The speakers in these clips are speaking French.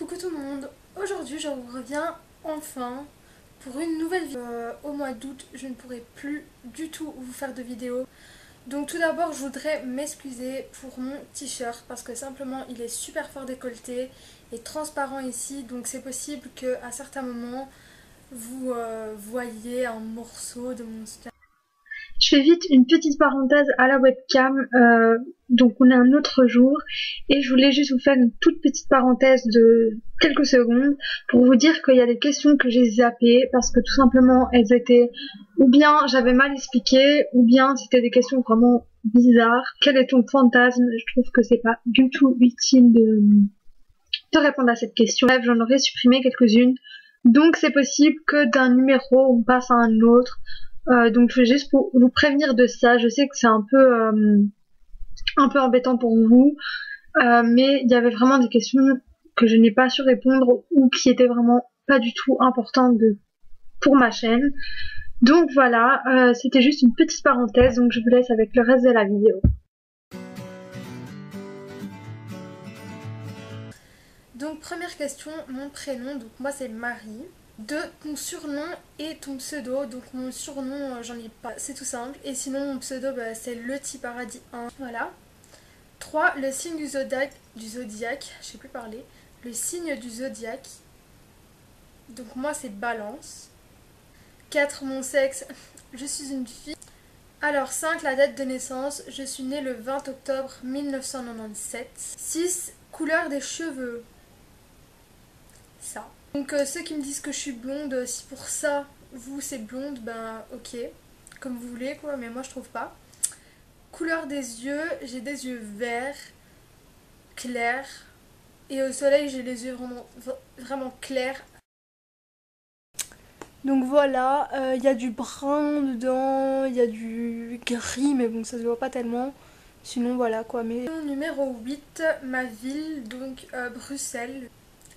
Coucou tout le monde, aujourd'hui je vous reviens enfin pour une nouvelle vidéo. Au mois d'août je ne pourrai plus du tout vous faire de vidéo. Donc tout d'abord je voudrais m'excuser pour mon t-shirt parce que simplement il est super fort décolleté et transparent ici. Donc c'est possible qu'à certains moments vous voyez un morceau de mon style. Je fais vite une petite parenthèse à la webcam, donc on est un autre jour et je voulais juste vous faire une toute petite parenthèse de quelques secondes pour vous dire qu'il y a des questions que j'ai zappées parce que tout simplement elles étaient ou bien j'avais mal expliqué ou bien c'était des questions vraiment bizarres. Quel est ton fantasme? Je trouve que c'est pas du tout utile de répondre à cette question. Bref, j'en aurais supprimé quelques-unes. Donc c'est possible que d'un numéro on passe à un autre. Donc je vais juste pour vous prévenir de ça. Je sais que c'est un peu embêtant pour vous, mais il y avait vraiment des questions que je n'ai pas su répondre ou qui étaient vraiment pas du tout importantes pour ma chaîne. Donc voilà, c'était juste une petite parenthèse, donc je vous laisse avec le reste de la vidéo. Donc première question, mon prénom, donc moi c'est Marie. 2. Ton surnom et ton pseudo. Donc mon surnom j'en ai pas, c'est tout simple. Et sinon mon pseudo c'est le paradis 1. Voilà. 3. Le signe du zodiaque, je sais plus parler. Le signe du zodiaque. Donc moi c'est Balance. 4. Mon sexe, je suis une fille. Alors 5. La date de naissance, je suis née le 20 octobre 1997. 6. Couleur des cheveux. Ça. Donc ceux qui me disent que je suis blonde, si pour ça vous c'est blonde, ben ok, comme vous voulez quoi, mais moi je trouve pas. Couleur des yeux, j'ai des yeux verts, clairs, et au soleil j'ai les yeux vraiment clairs. Donc voilà, il y a du brun dedans, il y a du gris, mais bon ça se voit pas tellement. Sinon voilà quoi, mais... Numéro 8, ma ville, donc Bruxelles.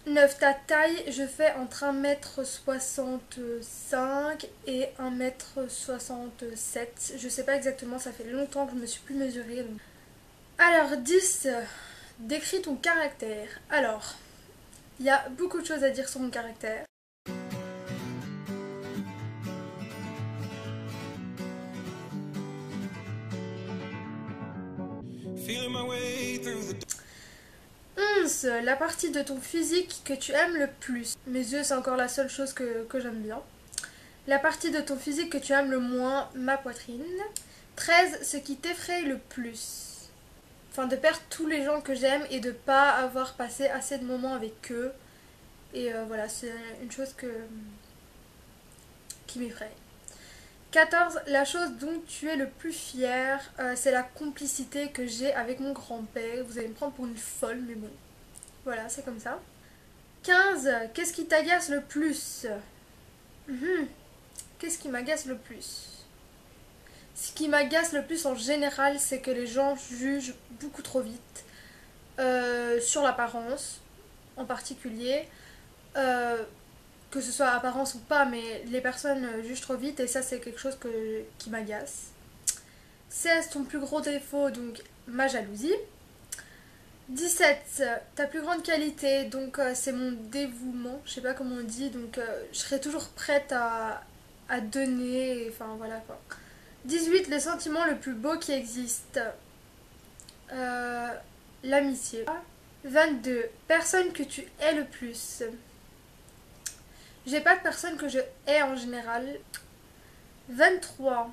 9. Ta taille, je fais entre 1m65 et 1m67. Je sais pas exactement, ça fait longtemps que je me suis plus mesurée. Donc. Alors 10. Décris ton caractère. Alors, il y a beaucoup de choses à dire sur mon caractère. Feeling my way through the... 11. La partie de ton physique que tu aimes le plus. Mes yeux, c'est encore la seule chose que j'aime bien. La partie de ton physique que tu aimes le moins, ma poitrine. 13. Ce qui t'effraie le plus. Enfin, de perdre tous les gens que j'aime et de pas avoir passé assez de moments avec eux. Et voilà, c'est une chose qui m'effraie. 14. La chose dont tu es le plus fier, c'est la complicité que j'ai avec mon grand-père. Vous allez me prendre pour une folle, mais bon. Voilà, c'est comme ça. 15. Qu'est-ce qui t'agace le plus? Qu'est-ce qui m'agace le plus? Ce qui m'agace le plus en général, c'est que les gens jugent beaucoup trop vite. Sur l'apparence, en particulier. Que ce soit apparence ou pas, mais les personnes jugent trop vite et ça c'est quelque chose qui m'agace. 16. Ton plus gros défaut, donc ma jalousie. 17. Ta plus grande qualité, donc c'est mon dévouement, je sais pas comment on dit, donc je serai toujours prête à donner, enfin voilà quoi. 18. Le sentiment le plus beau qui existe, l'amitié. 22. Personne que tu hais le plus. J'ai pas de personne que je hais en général. 23.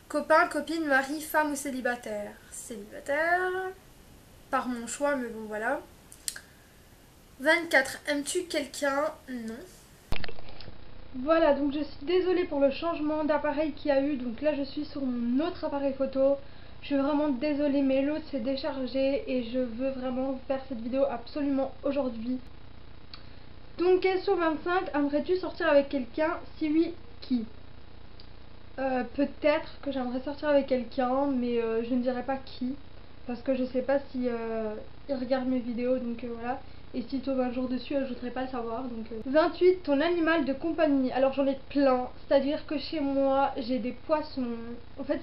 Copain, copine, mari, femme ou célibataire. Célibataire. Par mon choix, mais bon voilà. 24. Aimes-tu quelqu'un? Non. Voilà, donc je suis désolée pour le changement d'appareil qu'il y a eu. Donc là je suis sur mon autre appareil photo. Je suis vraiment désolée, mais l'autre s'est déchargé et je veux vraiment faire cette vidéo absolument aujourd'hui. Donc question 25, aimerais-tu sortir avec quelqu'un? Si oui, qui? Peut-être que j'aimerais sortir avec quelqu'un, mais je ne dirais pas qui. Parce que je sais pas si il regarde mes vidéos, donc voilà. Et s'il tombe un jour dessus, je voudrais pas le savoir. Donc 28, ton animal de compagnie. Alors j'en ai plein. C'est-à-dire que chez moi, j'ai des poissons. En fait,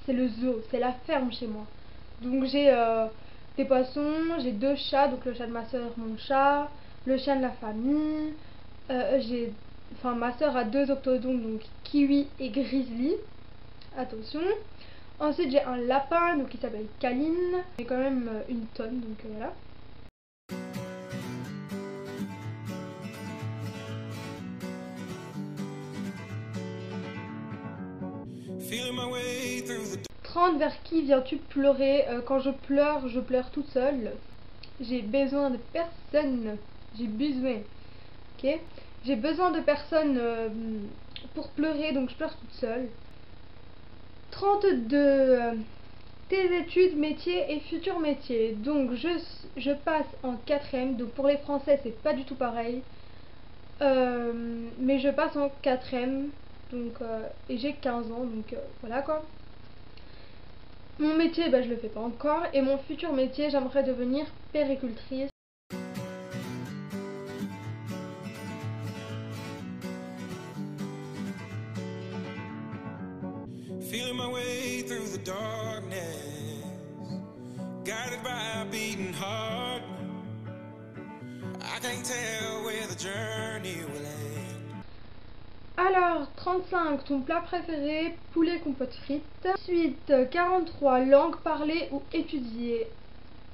c'est le zoo, c'est la ferme chez moi. Donc j'ai des poissons, j'ai 2 chats, donc le chat de ma soeur, mon chat, le chien de la famille, ma soeur a 2 octodons, donc Kiwi et Grizzly, attention. Ensuite j'ai un lapin, donc qui s'appelle Kaline, j'ai quand même une tonne, donc voilà. Feeling my way through the 30, vers qui viens-tu pleurer? Quand je pleure toute seule. J'ai besoin de personne. J'ai besoin. Ok? J'ai besoin de personne pour pleurer, donc je pleure toute seule. 32. Tes études, métiers et futurs métiers. Donc je passe en 4ème. Donc pour les français, c'est pas du tout pareil. Mais je passe en 4ème. Donc, et j'ai 15 ans, donc voilà quoi. Mon métier, bah, je le fais pas encore. Et mon futur métier, j'aimerais devenir péricultrice. feeling my way through the darkness, guided by a beating heart. I can't tell where the journey will end. Alors, 35, ton plat préféré, poulet compote frites. Ensuite, 43, langue parlée ou étudiée.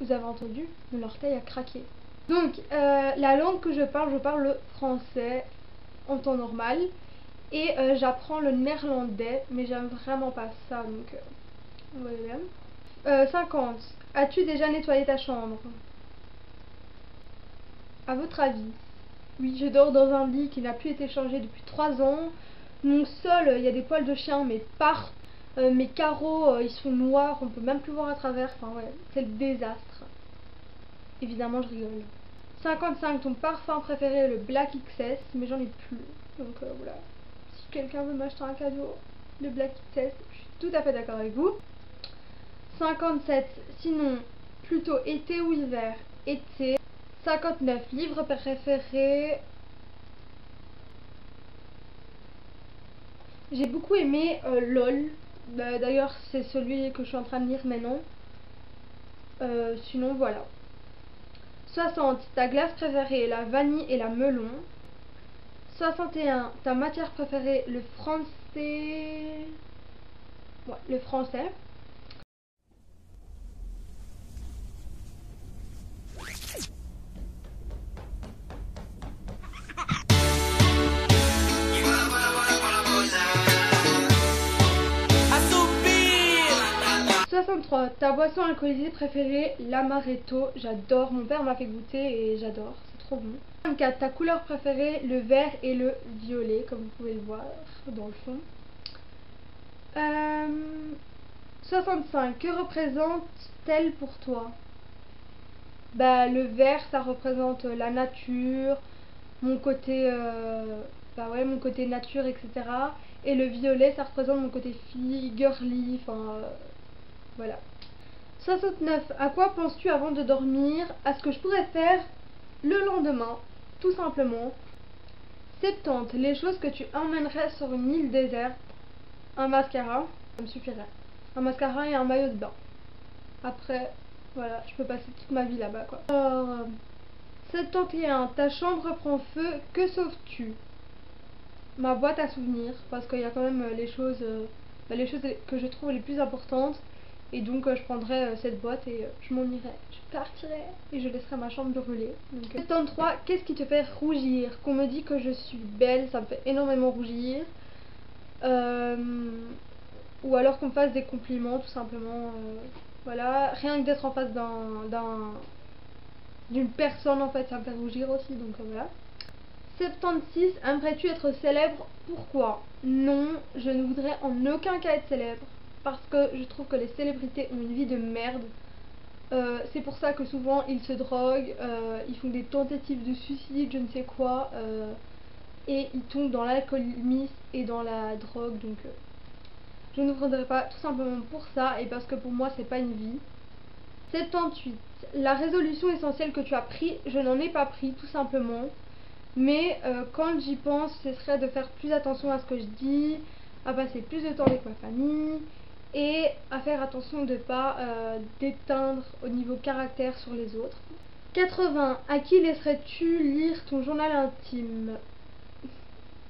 Vous avez entendu? Mon orteil a craqué. Donc, la langue que je parle le français en temps normal. Et j'apprends le néerlandais, mais j'aime vraiment pas ça, donc vous voyez bien. 50, as-tu déjà nettoyé ta chambre? À votre avis? Oui, je dors dans un lit qui n'a plus été changé depuis 3 ans. Mon sol, il y a des poils de chien, mais partout. Mes carreaux, ils sont noirs, on peut même plus voir à travers. Enfin ouais, c'est le désastre. Évidemment, je rigole. 55, ton parfum préféré est le Black XS, mais j'en ai plus. Donc voilà. Si quelqu'un veut m'acheter un cadeau, le Black XS, je suis tout à fait d'accord avec vous. 57, sinon, plutôt été ou hiver? Été. 59, livre préféré. J'ai beaucoup aimé LOL. D'ailleurs, c'est celui que je suis en train de lire maintenant. Sinon, voilà. 60, ta glace préférée, la vanille et la melon. 61, ta matière préférée, le français. Ouais, le français. Ta boisson alcoolisée préférée, l'amaretto. J'adore, mon père m'a fait goûter et j'adore, c'est trop bon. 24, ta couleur préférée, le vert et le violet, comme vous pouvez le voir dans le fond. 65, que représente-t-elle pour toi? Bah, le vert, ça représente la nature, mon côté, mon côté nature, etc. Et le violet, ça représente mon côté fille, girly, enfin, voilà. 69. À quoi penses-tu avant de dormir? À ce que je pourrais faire le lendemain, tout simplement. 70. Les choses que tu emmènerais sur une île déserte. Un mascara, ça me suffirait. Un mascara et un maillot de bain. Après, voilà, je peux passer toute ma vie là-bas, quoi. Alors, 71. Ta chambre prend feu, que sauves-tu? Ma boîte à souvenirs, parce qu'il y a quand même les choses que je trouve les plus importantes. Et donc je prendrai cette boîte et je m'en irai, je partirai et je laisserai ma chambre brûler. Donc, 73, qu'est-ce qui te fait rougir? Qu'on me dit que je suis belle, ça me fait énormément rougir. Ou alors qu'on me fasse des compliments, tout simplement. Voilà, rien que d'être en face d'une personne, en fait, ça me fait rougir aussi, donc voilà. 76, aimerais-tu être célèbre? Pourquoi? Non, je ne voudrais en aucun cas être célèbre. Parce que je trouve que les célébrités ont une vie de merde. C'est pour ça que souvent ils se droguent, ils font des tentatives de suicide, je ne sais quoi, et ils tombent dans l'alcoolisme et dans la drogue. Donc je ne voudrais pas, tout simplement pour ça, et parce que pour moi c'est pas une vie. 78. La résolution essentielle que tu as pris, je n'en ai pas pris, tout simplement. Mais quand j'y pense, ce serait de faire plus attention à ce que je dis, à passer plus de temps avec ma famille et à faire attention de ne pas déteindre au niveau caractère sur les autres. 80. À qui laisserais-tu lire ton journal intime?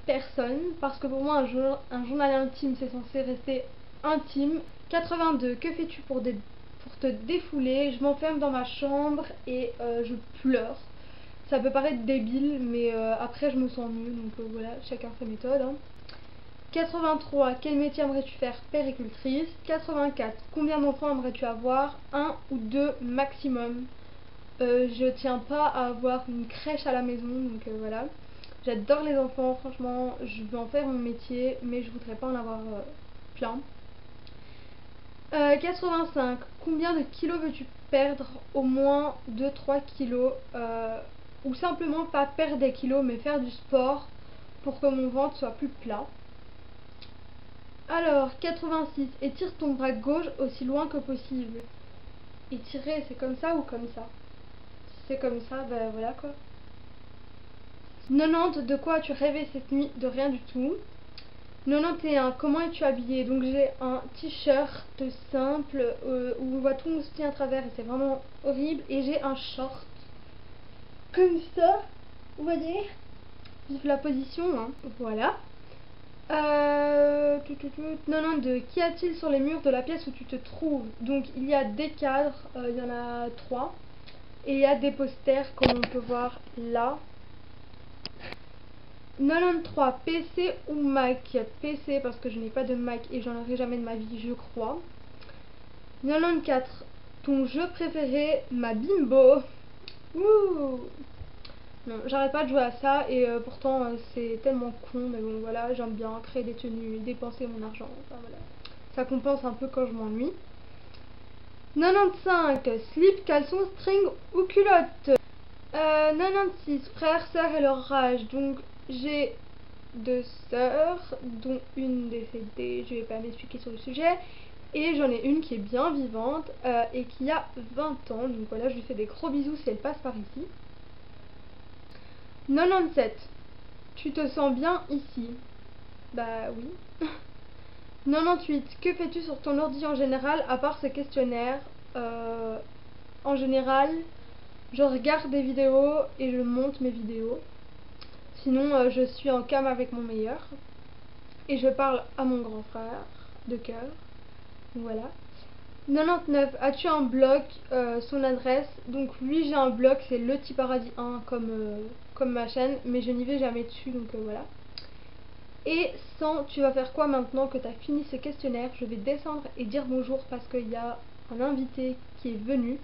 Personne, parce que pour moi un journal intime c'est censé rester intime. 82. Que fais-tu pour te défouler? Je m'enferme dans ma chambre et je pleure. Ça peut paraître débile, mais après je me sens mieux, donc voilà, chacun sa méthode. Hein. 83. Quel métier aimerais-tu faire? Péricultrice. 84. Combien d'enfants aimerais-tu avoir? Un ou deux maximum. Je tiens pas à avoir une crèche à la maison, donc voilà. J'adore les enfants, franchement, je veux en faire mon métier, mais je voudrais pas en avoir plein. 85. Combien de kilos veux-tu perdre? Au moins 2-3 kilos. Ou simplement pas perdre des kilos, mais faire du sport pour que mon ventre soit plus plat. Alors, 86. Étire ton bras gauche aussi loin que possible. Étirer, c'est comme ça ou comme ça? Si c'est comme ça, ben voilà quoi. 90. De quoi as-tu rêvé cette nuit? De rien du tout. 91. Comment es-tu habillée? Donc j'ai un t-shirt simple où on voit tout mon soutien à travers et c'est vraiment horrible. Et j'ai un short comme ça, vous voyez? Vive la position, hein. Voilà. 92. Qu'y a-t-il sur les murs de la pièce où tu te trouves? Donc il y a des cadres, il y en a 3. Et il y a des posters comme on peut voir là. 93. PC ou Mac? PC parce que je n'ai pas de Mac et j'en aurai jamais de ma vie, je crois. 94. Ton jeu préféré? Ma bimbo. Ouh. Non, j'arrête pas de jouer à ça et pourtant c'est tellement con, mais bon voilà, j'aime bien créer des tenues, dépenser mon argent, enfin voilà. Ça compense un peu quand je m'ennuie. 95. Slip, caleçon, string ou culotte? 96. Frères, sœurs et leur âge. Donc j'ai 2 sœurs, dont une décédée, je vais pas m'expliquer sur le sujet. Et j'en ai une qui est bien vivante et qui a 20 ans. Donc voilà, je lui fais des gros bisous si elle passe par ici. 97. Tu te sens bien ici? Bah oui. 98. Que fais-tu sur ton ordi en général à part ce questionnaire? En général, je regarde des vidéos et je monte mes vidéos. Sinon, je suis en cam avec mon meilleur. Et je parle à mon grand frère de cœur. Voilà. 99. As-tu un blog? Son adresse. Donc oui, j'ai un blog, c'est Le Petit Paradis 1 comme ma chaîne, mais je n'y vais jamais dessus, donc voilà. Et 100. Tu vas faire quoi maintenant que tu as fini ce questionnaire? Je vais descendre et dire bonjour parce qu'il y a un invité qui est venu.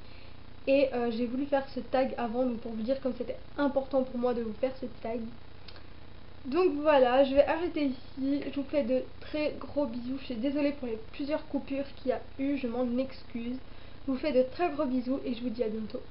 Et j'ai voulu faire ce tag avant, donc pour vous dire comme c'était important pour moi de vous faire ce tag. Donc voilà, je vais arrêter ici. Je vous fais de très gros bisous. Je suis désolée pour les plusieurs coupures qu'il y a eu, je m'en excuse. Je vous fais de très gros bisous et je vous dis à bientôt.